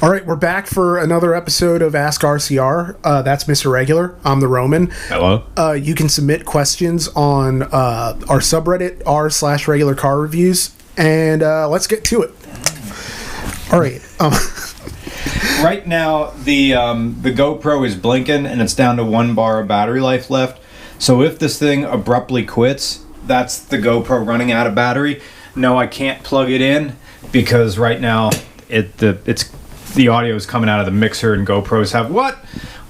All right, we're back for another episode of Ask RCR. That's Mr. Regular. I'm the Roman. Hello. You can submit questions on our subreddit, r/regular car reviews, and let's get to it. All right. Right now, the GoPro is blinking, and it's down to 1 bar of battery life left. So if this thing abruptly quits, that's the GoPro running out of battery. No, I can't plug it in because right now the audio is coming out of the mixer, and GoPros have what?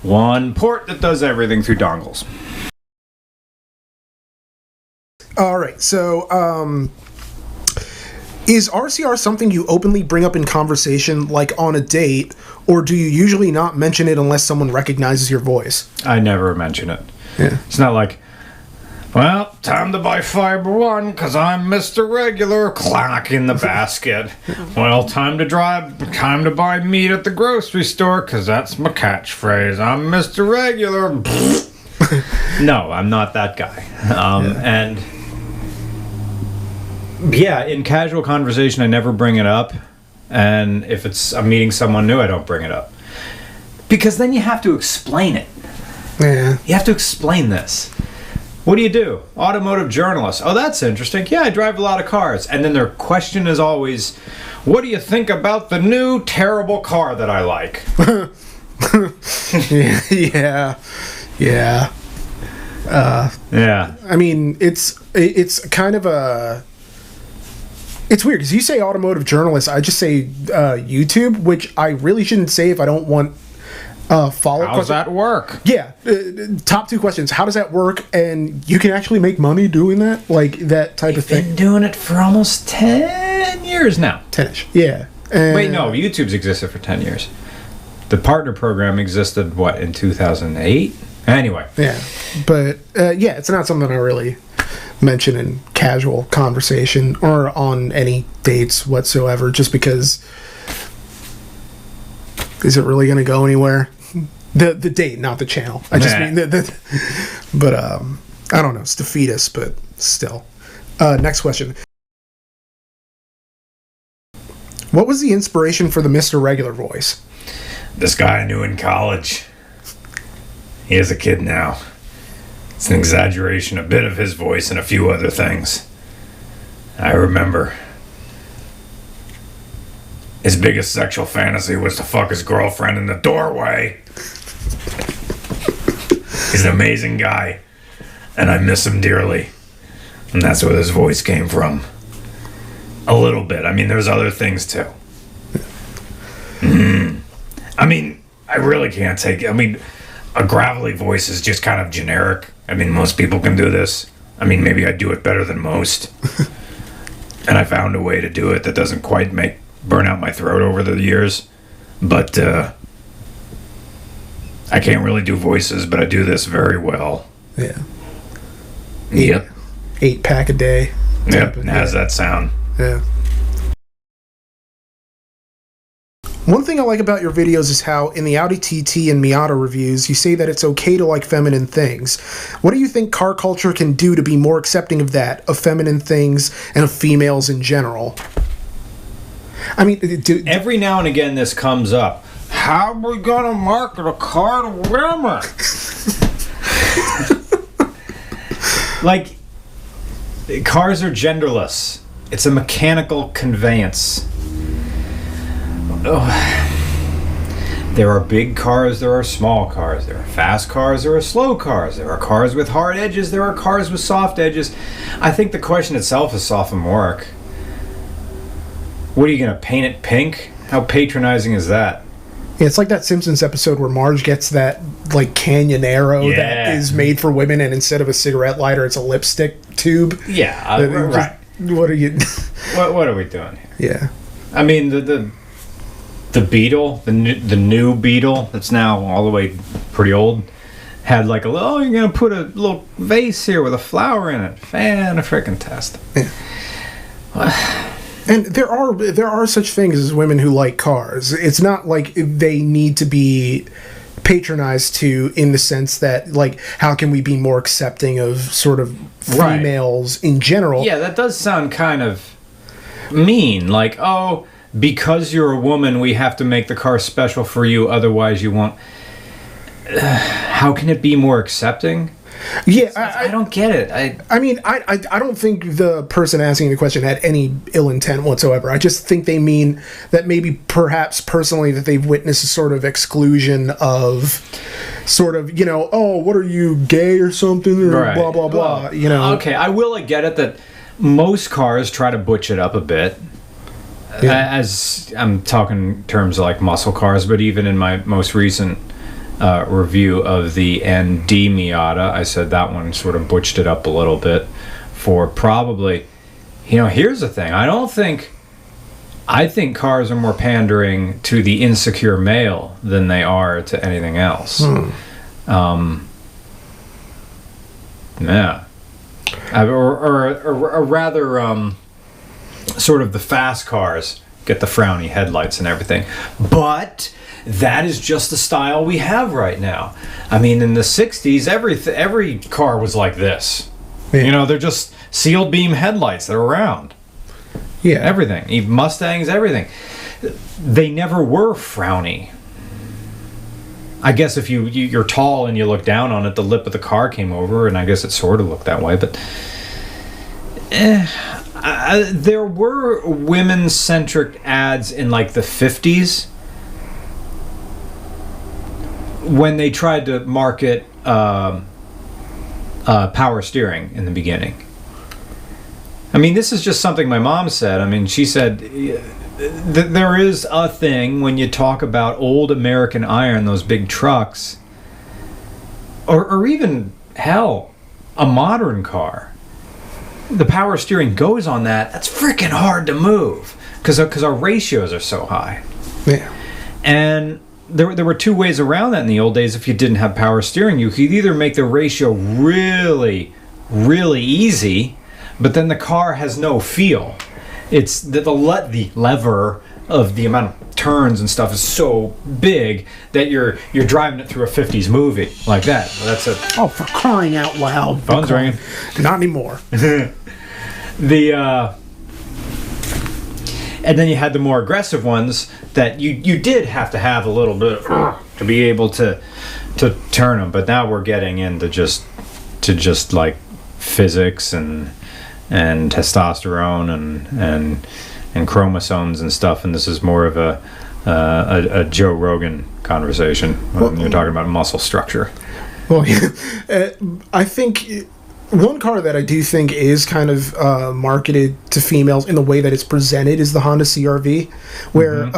One port that does everything through dongles. All right, so is RCR something you openly bring up in conversation, like on a date, or do you usually not mention it unless someone recognizes your voice? I never mention it. Yeah. It's not like, well, time to buy Fiber One because I'm Mr. Regular. Clack in the basket. Well, time to buy meat at the grocery store because that's my catchphrase. I'm Mr. Regular. No, I'm not that guy. And yeah, in casual conversation, I never bring it up. And if I'm meeting someone new, I don't bring it up. Because then you have to explain it. Yeah. You have to explain this. What do? Automotive journalist. Oh, that's interesting. Yeah, I drive a lot of cars. And then their question is always, what do you think about the new terrible car that I like? Yeah. Yeah. I mean, it's kind of a... It's weird, because you say automotive journalist, I just say YouTube, which I really shouldn't say if I don't want follow-up. How does that work? Yeah. Top 2 questions. How does that work? And you can actually make money doing that? Like, that type of thing? I've been doing it for almost 10 years now. 10-ish. Yeah. Wait, no. YouTube's existed for 10 years. The partner program existed, what, in 2008? Anyway. Yeah. But, yeah, it's not something I really mention in casual conversation or on any dates whatsoever, just because... Is it really going to go anywhere? The date, not the channel. I just mean but I don't know. It's defeatist, but still. Next question. What was the inspiration for the Mr. Regular voice? This guy I knew in college. He is a kid now. It's an exaggeration, a bit of his voice and a few other things. I remember. His biggest sexual fantasy was to fuck his girlfriend in the doorway. He's an amazing guy, and I miss him dearly. And that's where this voice came from. A little bit. I mean, there's other things, too. I mean, I really can't take... I mean, a gravelly voice is just kind of generic. I mean, most people can do this. I mean, maybe I do it better than most. And I found a way to do it that doesn't quite burn out my throat over the years, but I can't really do voices, but I do this very well. Yeah. Yep. 8-pack a day. Yep. How's that sound? Yeah. One thing I like about your videos is how in the Audi TT and Miata reviews, you say that it's okay to like feminine things. What do you think car culture can do to be more accepting of that, of feminine things, and of females in general? I mean, every now and again this comes up. How are we gonna market a car to women? Like, cars are genderless. It's a mechanical conveyance. Oh. There are big cars, there are small cars, there are fast cars, there are slow cars, there are cars with hard edges, there are cars with soft edges. I think the question itself is sophomoric. What are you going to paint it pink? How patronizing is that? Yeah, it's like that Simpsons episode where Marge gets that like canyon arrow that is made for women, and instead of a cigarette lighter, it's a lipstick tube. Yeah, right. What are you? What are we doing here? Yeah. I mean the Beetle, the new Beetle that's now all the way pretty old, had like you're gonna put a little vase here with a flower in it. Fan-a-frickin-tastic. Yeah. And there are such things as women who like cars. It's not like they need to be patronized to, in the sense that, like, how can we be more accepting of sort of females in general? Yeah, that does sound kind of mean. Like, oh, because you're a woman, we have to make the car special for you, otherwise you won't. How can it be more accepting? Yeah, I don't get it. I mean, I don't think the person asking the question had any ill intent whatsoever. I just think they mean that maybe perhaps personally that they've witnessed a sort of exclusion of sort of, you know, oh, what are you, gay or something, or right. blah, blah, blah, well, you know. Okay, I will get it that most cars try to butch it up a bit. Yeah. As I'm talking in terms of like muscle cars, but even in my most recent review of the ND Miata, I said that one sort of butched it up a little bit for probably, you know, here's the thing. I think cars are more pandering to the insecure male than they are to anything else. Yeah. Or rather, sort of the fast cars get the frowny headlights and everything. But that is just the style we have right now. I mean, in the 60s, every car was like this. Yeah. You know, they're just sealed beam headlights that are round. Yeah. Everything. Even Mustangs, everything. They never were frowny. I guess if you're tall and you look down on it, the lip of the car came over, and I guess it sort of looked that way, but there were women-centric ads in like the 50s when they tried to market power steering in the beginning. I mean, this is just something my mom said. I mean, she said that there is a thing when you talk about old American iron, those big trucks, or even, hell, a modern car. The power steering goes on that. That's freaking hard to move because our ratios are so high. Yeah. And there were two ways around that in the old days. If you didn't have power steering, you could either make the ratio really, really easy, but then the car has no feel. It's the lever of the amount of turns and stuff is so big that you're driving it through a 50s movie like that. Well, that's a for crying out loud. Phone's ringing. Not anymore. And then you had the more aggressive ones that you did have to have a little bit to be able to turn them. But now we're getting into just like physics and testosterone and chromosomes and stuff. And this is more of a Joe Rogan conversation when you're talking about muscle structure. Well, I think one car that I do think is kind of marketed to females in the way that it's presented is the Honda CR-V, where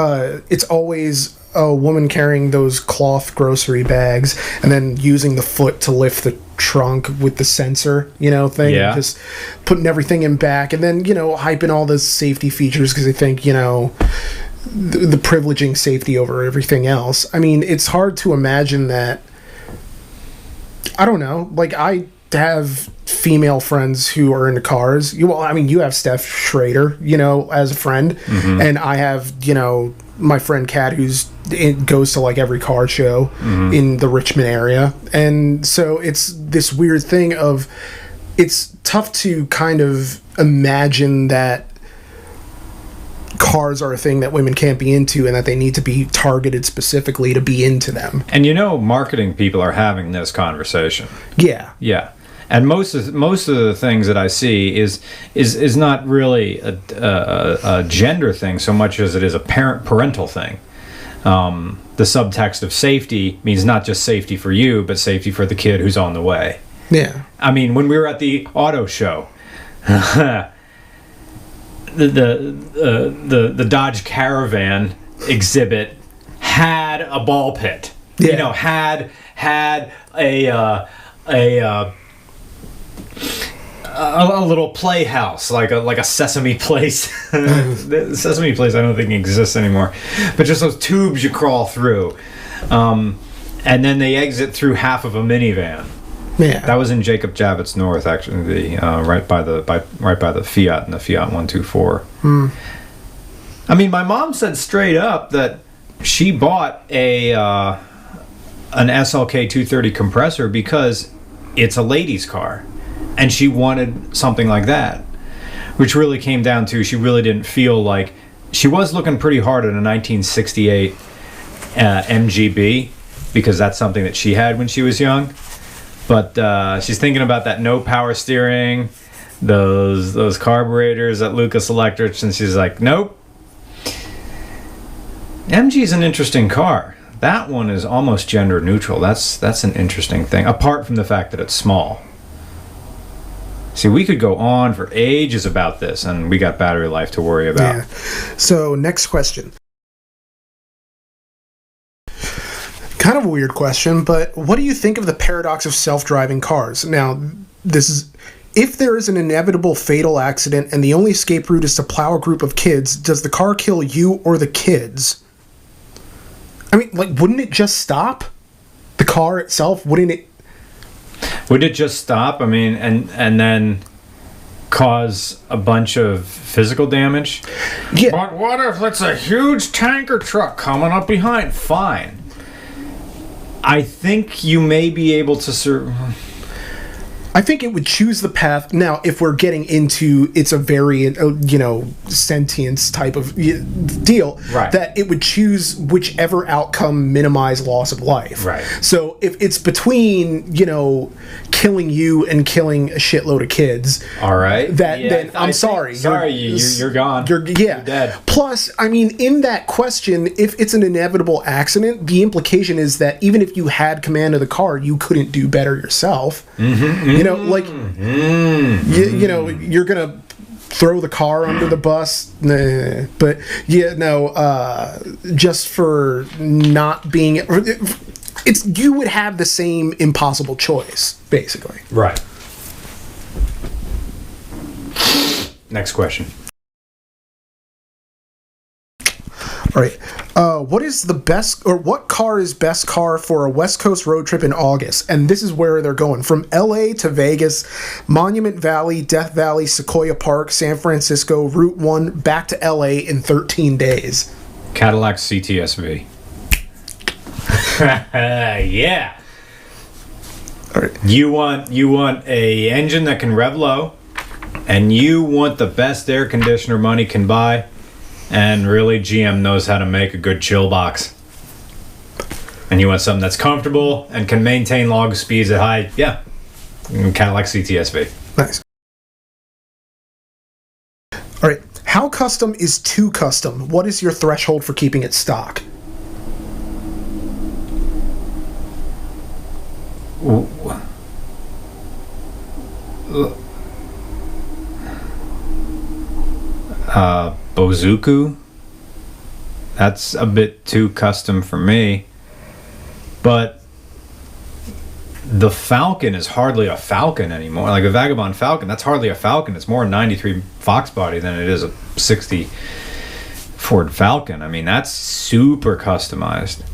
it's always a woman carrying those cloth grocery bags and then using the foot to lift the trunk with the sensor, thing. Yeah. And just putting everything in back and then, hyping all the safety features because they think, the privileging safety over everything else. I mean, it's hard to imagine that. I don't know. Like, I have female friends who are into cars. You have Steph Schrader, as a friend, and I have, my friend Kat, goes to like every car show in the Richmond area, and so it's this weird thing of it's tough to kind of imagine that cars are a thing that women can't be into and that they need to be targeted specifically to be into them. And marketing people are having this conversation. Yeah. And most of the things that I see is not really a gender thing so much as it is a parental thing. The subtext of safety means not just safety for you, but safety for the kid who's on the way. Yeah. I mean, when we were at the auto show, the Dodge Caravan exhibit had a ball pit. Yeah. Had a little playhouse, like a Sesame Place. The Sesame Place I don't think exists anymore, but just those tubes you crawl through, and then they exit through half of a minivan. Yeah, that was in Jacob Javits North, actually, right by the Fiat and the Fiat 124. I mean, my mom said straight up that she bought an SLK 230 compressor because it's a ladies' car. And she wanted something like that, which really came down to she really didn't feel like she was looking pretty hard at a 1968 MGB, because that's something that she had when she was young. But she's thinking about that no power steering, those carburetors at Lucas Electric, and she's like, nope. MG's an interesting car. That one is almost gender neutral. That's an interesting thing, apart from the fact that it's small. See, we could go on for ages about this, and we got battery life to worry about. Yeah. So, next question. Kind of a weird question, but what do you think of the paradox of self-driving cars? Now, this is... If there is an inevitable fatal accident and the only escape route is to plow a group of kids, does the car kill you or the kids? I mean, like, wouldn't it just stop? The car itself, wouldn't it... Would it just stop? I mean, and then cause a bunch of physical damage? Yeah. But what if it's a huge tanker truck coming up behind? Fine. I think you may be able to I think it would choose the path. Now, if we're getting into it's a variant, sentience type of deal, right, that it would choose whichever outcome minimize loss of life. Right. So if it's between, killing you and killing a shitload of kids, all right, then I'm sorry. You're gone. You're dead. Plus, I mean, in that question, if it's an inevitable accident, the implication is that even if you had command of the car, you couldn't do better yourself. Mm-hmm. You're gonna throw the car under the bus, but just for not being, you would have the same impossible choice, basically. Right. Next question. All right. What car is best car for a West Coast road trip in August? And this is where they're going. From LA to Vegas, Monument Valley, Death Valley, Sequoia Park, San Francisco, Route 1, back to LA in 13 days. Cadillac CTSV. Yeah. All right. You want a engine that can rev low, and you want the best air conditioner money can buy. And really, GM knows how to make a good chill box. And you want something that's comfortable and can maintain log speeds at high, Cadillac CTSV. Nice. All right. How custom is too custom? What is your threshold for keeping it stock? Bozuku, that's a bit too custom for me, but the Falcon is hardly a Falcon anymore. Like a Vagabond Falcon, that's hardly a Falcon. It's more a 93 Fox body than it is a 60 Ford Falcon. I mean, that's super customized.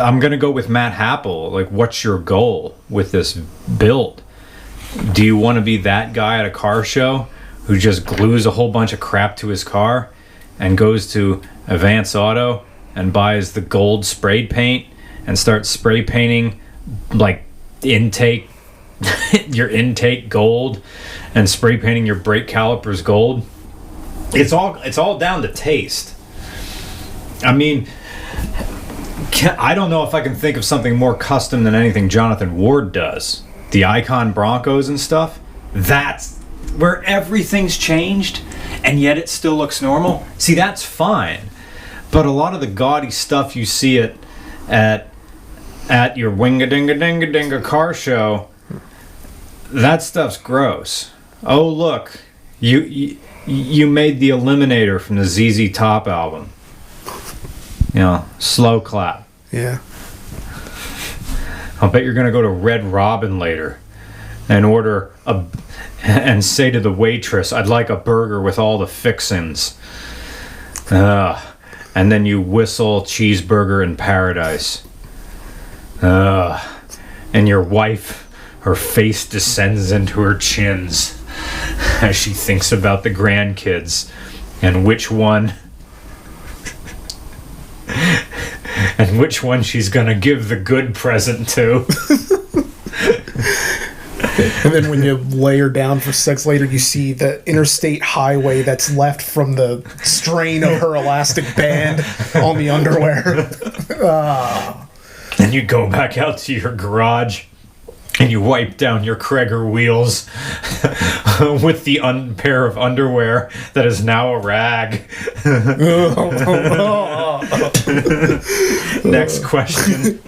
I'm gonna go with Matt Happel. Like, what's your goal with this build? Do you want to be that guy at a car show who just glues a whole bunch of crap to his car and goes to Advance Auto and buys the gold sprayed paint and starts spray painting like intake your intake gold and spray painting your brake calipers gold? It's all down to taste. I mean, I don't know if I can think of something more custom than anything Jonathan Ward does. The Icon Broncos and stuff. That's where everything's changed, and yet it still looks normal. See, that's fine. But a lot of the gaudy stuff you see at your winga-dinga-dinga-dinga car show, that stuff's gross. Oh, look, you made the Eliminator from the ZZ Top album. Slow clap. Yeah. I'll bet you're going to go to Red Robin later and order and say to the waitress, I'd like a burger with all the fixins. And then you whistle cheeseburger in paradise. And your wife, her face descends into her chins as she thinks about the grandkids and which one she's gonna give the good present to. And then when you lay her down for sex later, you see the interstate highway that's left from the strain of her elastic band on the underwear. And you go back out to your garage and you wipe down your Kreger wheels with the pair of underwear that is now a rag. Next question.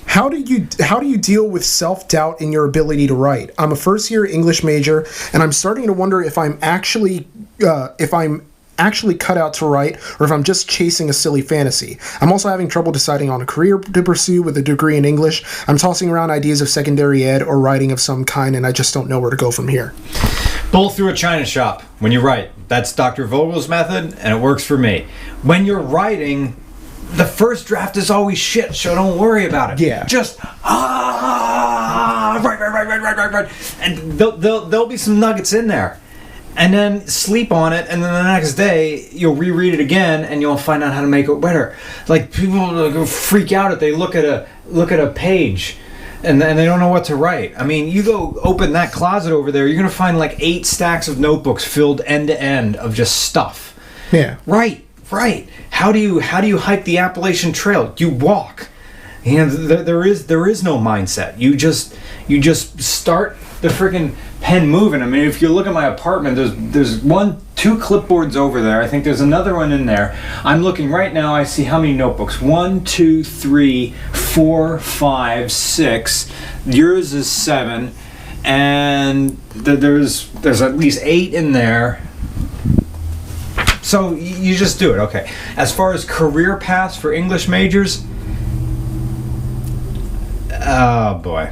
How do you deal with self-doubt in your ability to write? I'm a first-year English major, and I'm starting to wonder if I'm actually cut out to write, or if I'm just chasing a silly fantasy. I'm also having trouble deciding on a career to pursue with a degree in English. I'm tossing around ideas of secondary ed or writing of some kind, and I just don't know where to go from here. Bowl through a china shop when you write. That's Dr. Vogel's method, and it works for me. When you're writing, the first draft is always shit, so don't worry about it. Yeah. Just, right. And there'll be some nuggets in there. And then sleep on it, and then the next day you'll reread it again, and you'll find out how to make it better. Like, people freak out if they look at a page, and they don't know what to write. I mean, you go open that closet over there, you're gonna find like 8 stacks of notebooks filled end to end of just stuff. Yeah. Right. How do you hike the Appalachian Trail? You walk. And there is no mindset. You just start the freaking pen moving. I mean, if you look at my apartment, there's 2 clipboards over there. I think there's another one in there. I'm looking right now. I see how many notebooks? 1, 2, 3, 4, 5, 6. Yours is 7, and there's at least 8 in there. So you just do it. Okay. As far as career paths for English majors, oh boy.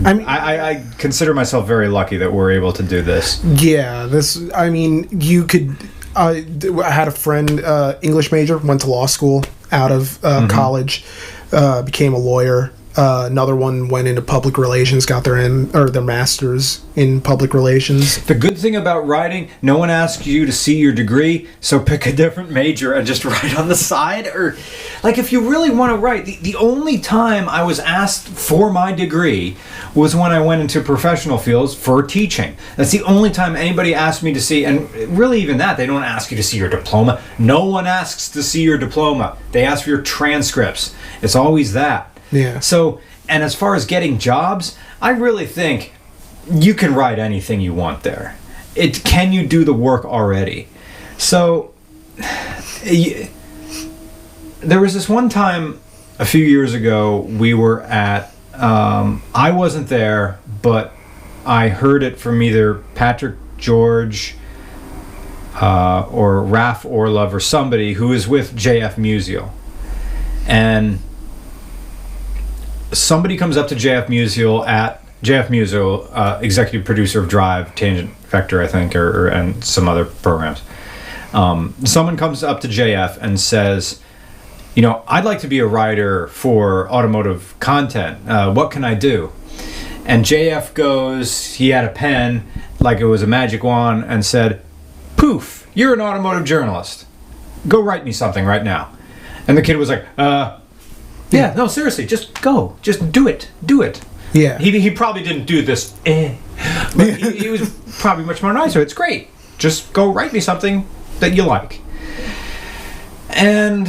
I mean, I consider myself very lucky that we're able to do this. Yeah, you could. I had a friend, English major, went to law school out of college, became a lawyer. Another one went into public relations, got their master's in public relations. The good thing about writing, no one asks you to see your degree, so pick a different major and just write on the side. Or, like, if you really want to write, the only time I was asked for my degree was when I went into professional fields for teaching. That's the only time anybody asked me to see, and really even that, they don't ask you to see your diploma. No one asks to see your diploma. They ask for your transcripts. It's always that. Yeah. So, and as far as getting jobs, I really think you can write anything you want there. Can you do the work already? So, there was this one time a few years ago we were at, I wasn't there, but I heard it from either Patrick George or Raf Orlov or somebody who was with JF Musial. And somebody comes up to JF Musial, executive producer of Drive, Tangent Vector, I think, and some other programs. Someone comes up to JF and says, I'd like to be a writer for automotive content. What can I do? And JF goes, he had a pen, like it was a magic wand, and said, poof, you're an automotive journalist. Go write me something right now. And the kid was like, yeah, no, seriously, just go. Just do it. Yeah. He probably didn't do this, but he was probably much more nicer. It's great. Just go write me something that you like. And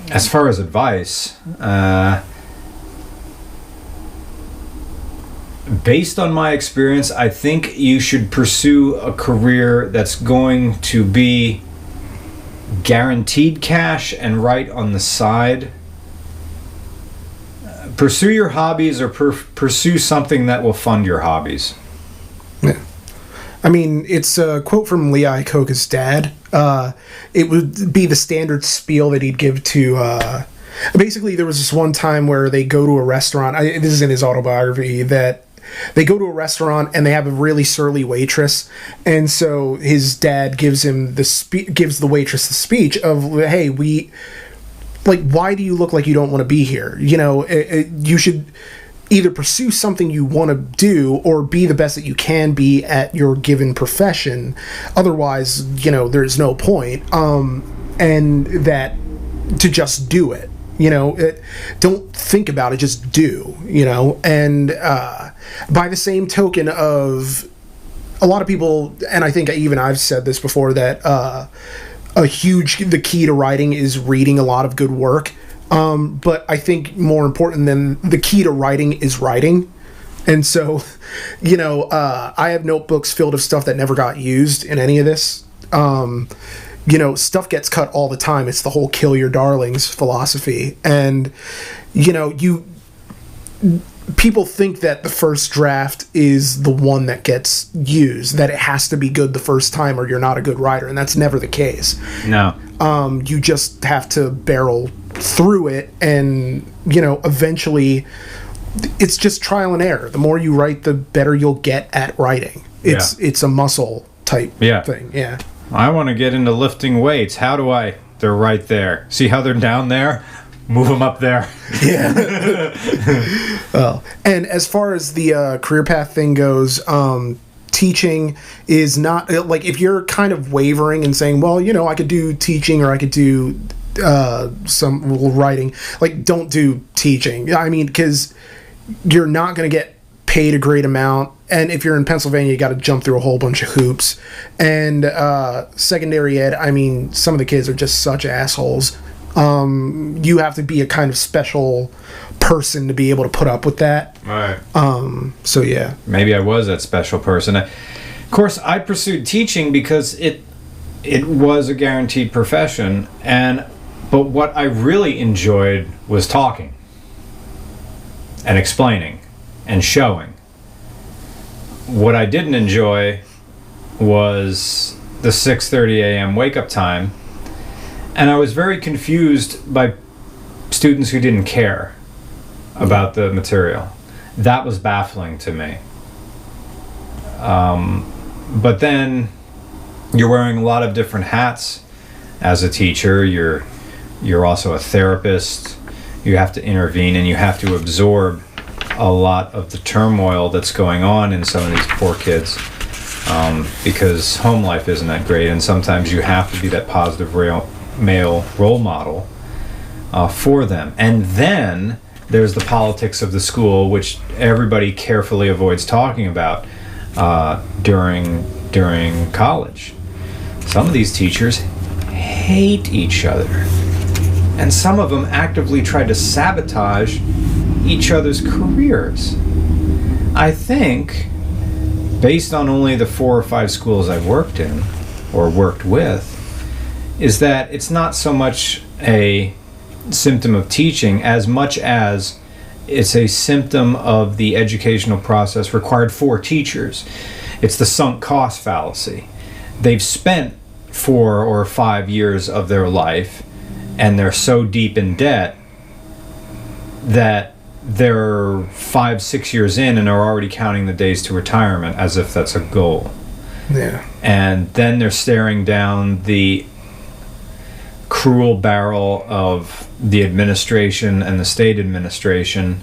as far as advice, based on my experience, I think you should pursue a career that's going to be guaranteed cash and write on the side. Pursue your hobbies, or pursue something that will fund your hobbies. Yeah. I mean, it's a quote from Lee Iacocca's dad. It would be the standard spiel that he'd give to... basically, there was this one time where they go to a restaurant. This is in his autobiography, that they go to a restaurant and they have a really surly waitress, and so his dad gives the waitress the speech of, hey, why do you look like you don't want to be here? You should either pursue something you want to do or be the best that you can be at your given profession. Otherwise, there's no point. And that to just do it. don't think about it, just do, and by the same token of a lot of people, and I think even I've said this before, that the key to writing is reading a lot of good work, but I think more important than the key to writing is writing. And so, I have notebooks filled of stuff that never got used in any of this. Stuff gets cut all the time. It's the whole kill your darlings philosophy. And, people think that the first draft is the one that gets used, that it has to be good the first time or you're not a good writer. And that's never the case. No. You just have to barrel through it, and, eventually it's just trial and error. The more you write, the better you'll get at writing. It's a muscle type thing. Yeah. I want to get into lifting weights. How do I? They're right there. See how they're down there? Move them up there. Yeah. Well, and as far as the career path thing goes, teaching is not, like, if you're kind of wavering and saying, well, I could do teaching or I could do some writing, like, don't do teaching. I mean, because you're not going to get paid a great amount, and if you're in Pennsylvania, you got to jump through a whole bunch of hoops. And secondary ed, I mean, some of the kids are just such assholes. You have to be a kind of special person to be able to put up with that. Right. So yeah. Maybe I was that special person. Of course, I pursued teaching because it was a guaranteed profession, but what I really enjoyed was talking and explaining and showing. What I didn't enjoy was the 6:30 a.m. wake-up time, and I was very confused by students who didn't care about the material. That was baffling to me. But then you're wearing a lot of different hats as a teacher. You're also a therapist. You have to intervene, and you have to absorb a lot of the turmoil that's going on in some of these poor kids, because home life isn't that great, and sometimes you have to be that positive male role model for them. And then there's the politics of the school, which everybody carefully avoids talking about during college. Some of these teachers hate each other, and some of them actively try to sabotage each other's careers. I think, based on only the 4 or 5 schools I've worked in or worked with, is that it's not so much a symptom of teaching as much as it's a symptom of the educational process required for teachers. It's the sunk cost fallacy. They've spent 4 or 5 years of their life, and they're so deep in debt that they're 5-6 years in and are already counting the days to retirement as if that's a goal. Yeah. And then they're staring down the cruel barrel of the administration and the state administration,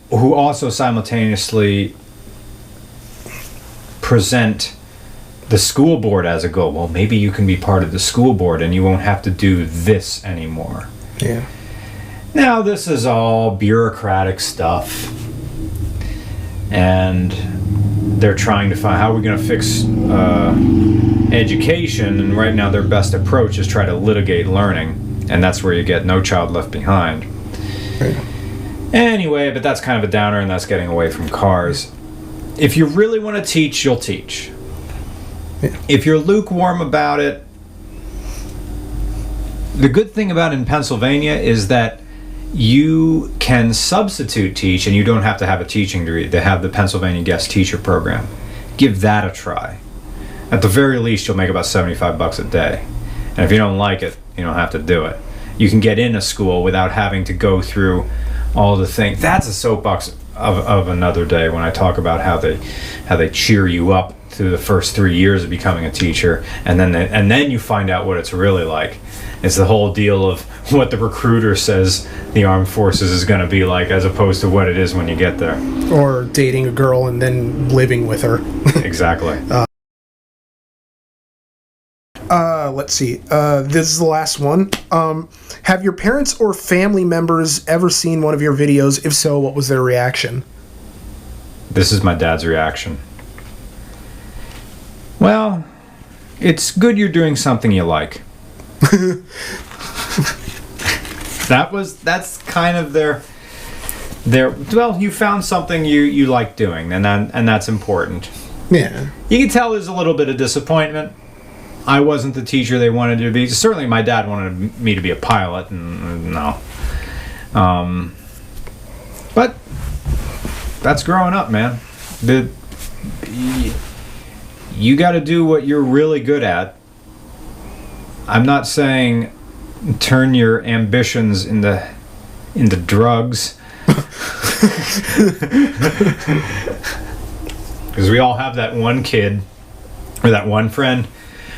who also simultaneously present the school board as a goal. Well, maybe you can be part of the school board and you won't have to do this anymore. Yeah. Now, this is all bureaucratic stuff, and they're trying to find how we're going to fix education, and right now their best approach is try to litigate learning, and that's where you get No Child Left Behind. Right. Anyway, but that's kind of a downer, and that's getting away from cars. If you really want to teach, you'll teach. Yeah. If you're lukewarm about it, the good thing about it in Pennsylvania is that you can substitute teach, and you don't have to have a teaching degree. They have the Pennsylvania Guest Teacher Program. Give that a try. At the very least, you'll make about $75 a day. And if you don't like it, you don't have to do it. You can get in a school without having to go through all the things. That's a soapbox of another day, when I talk about how they cheer you up through the first 3 years of becoming a teacher, and then you find out what it's really like. It's the whole deal of what the recruiter says the armed forces is going to be like, as opposed to what it is when you get there. Or dating a girl and then living with her. Exactly. Let's see. This is the last one. Have your parents or family members ever seen one of your videos? If so, what was their reaction? This is my dad's reaction. Well, it's good you're doing something you like. That's kind of their well, you found something you like doing, and that's important. Yeah. You can tell there's a little bit of disappointment. I wasn't the teacher they wanted to be. Certainly my dad wanted me to be a pilot, and no. But that's growing up, man. You got to do what you're really good at. I'm not saying turn your ambitions into drugs. Because we all have that one kid or that one friend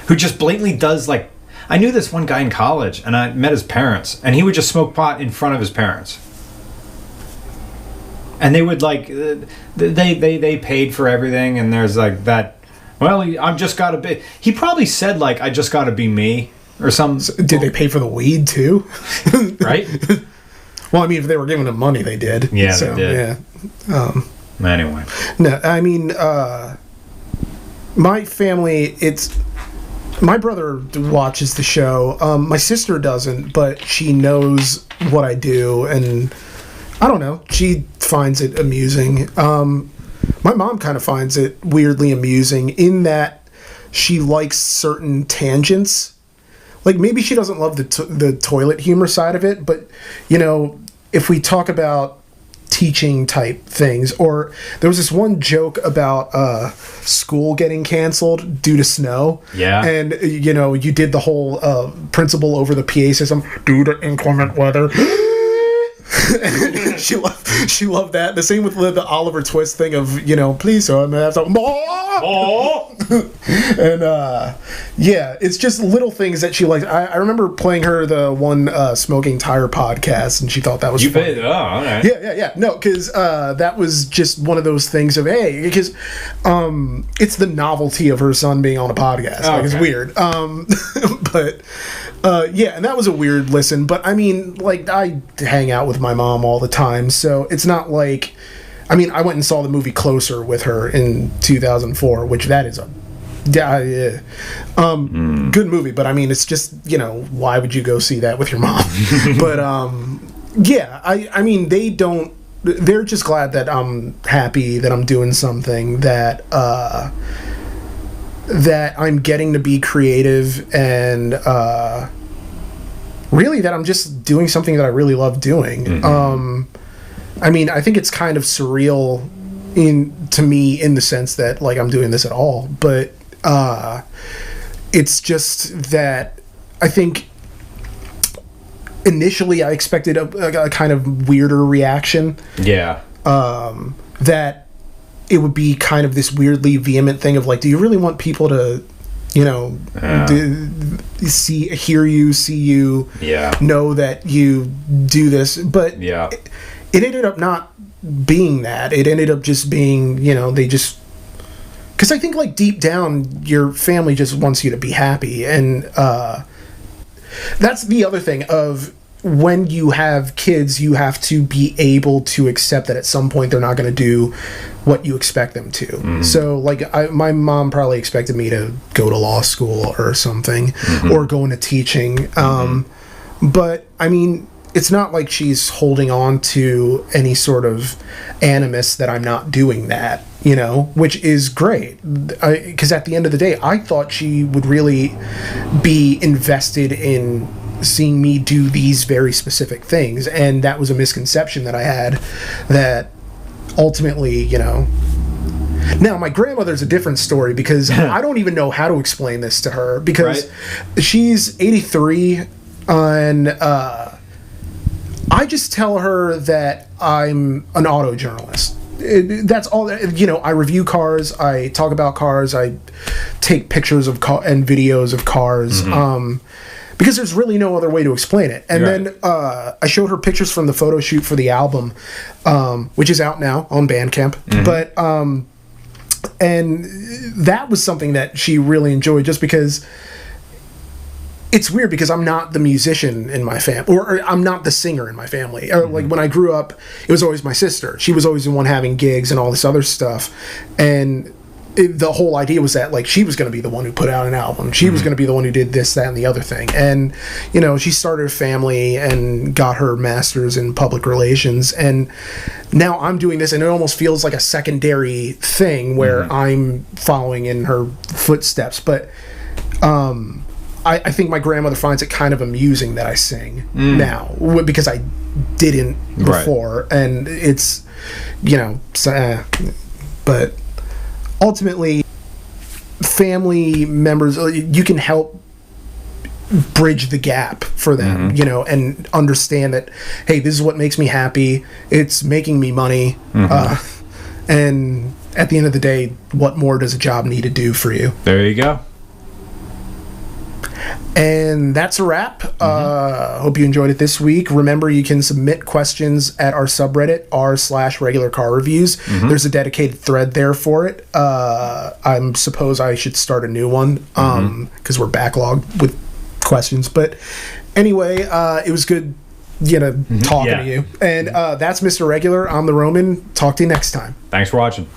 who just blatantly does, like, I knew this one guy in college and I met his parents, and he would just smoke pot in front of his parents. And they would, like, they paid for everything, and there's like that, well, I've just got to be, he probably said, like, I just got to be me or something. So did they pay for the weed too? Right? Well, I mean, if they were giving them money, they did. Yeah, so, they did. Yeah. Anyway. No, I mean, my family, my brother watches the show. My sister doesn't, but she knows what I do, and I don't know, she finds it amusing. My mom kind of finds it weirdly amusing in that she likes certain tangents. Like, maybe she doesn't love the toilet humor side of it, but, you know, if we talk about teaching type things, or there was this one joke about school getting canceled due to snow. Yeah. And, you know, you did the whole principal over the PA system, due to inclement weather. she loved that. The same with the Oliver Twist thing of, you know, please, so I'm gonna have to and yeah, it's just little things that she likes. I remember playing her the one Smoking Tire podcast, and she thought that was funny. Oh, all right. Yeah. No, because that was just one of those things of, hey, because it's the novelty of her son being on a podcast. Oh, like, it's weird. But yeah, and that was a weird listen. But I mean, like, I hang out with my mom all the time, so it's not like, I mean, I went and saw the movie Closer with her in 2004, which that is a good movie. But I mean, it's just, you know, why would you go see that with your mom? But yeah, I mean, they're just glad that I'm happy that I'm doing something that that I'm getting to be creative, and really that I'm just doing something that I really love doing. Mm-hmm. I mean, I think it's kind of surreal to me in the sense that, like, I'm doing this at all, but it's just that I think initially I expected a kind of weirder reaction. Yeah. That it would be kind of this weirdly vehement thing of, like, do you really want people to, you know, hear you, see you, know that you do this? But it ended up not being that. It ended up just being, you know, they just, because I think, like, deep down, your family just wants you to be happy. And that's the other thing of, when you have kids, you have to be able to accept that at some point they're not going to do what you expect them to. Mm-hmm. So, like, my mom probably expected me to go to law school or something, or go into teaching. But, I mean, it's not like she's holding on to any sort of animus that I'm not doing that, you know, which is great. Because at the end of the day, I thought she would really be invested in seeing me do these very specific things, and that was a misconception that I had, that ultimately, you know. Now, my grandmother's a different story, because I don't even know how to explain this to her, because she's 83, and I just tell her that I'm an auto journalist. That's all. You know, I review cars, I talk about cars, I take pictures of and videos of cars, because there's really no other way to explain it. And then I showed her pictures from the photo shoot for the album, which is out now on Bandcamp. But and that was something that she really enjoyed, just because it's weird because I'm not the musician in my family, or I'm not the singer in my family. Like when I grew up, it was always my sister. She was always the one having gigs and all this other stuff. And the whole idea was that, like, she was going to be the one who put out an album. She was going to be the one who did this, that, and the other thing. And, you know, she started a family and got her master's in public relations. And now I'm doing this, and it almost feels like a secondary thing where I'm following in her footsteps. But, I think my grandmother finds it kind of amusing that I sing now, because I didn't before, and it's, you know, but ultimately, family members, you can help bridge the gap for them, you know, and understand that, hey, this is what makes me happy, it's making me money, and at the end of the day, what more does a job need to do for you? There you go. And that's a wrap. Hope you enjoyed it this week. Remember, you can submit questions at our subreddit, r/regular car reviews. There's a dedicated thread there for it. I suppose I should start a new one because we're backlogged with questions. But anyway, it was good, you know, talking to you. And that's Mr. Regular. I'm the Roman. Talk to you next time. Thanks for watching.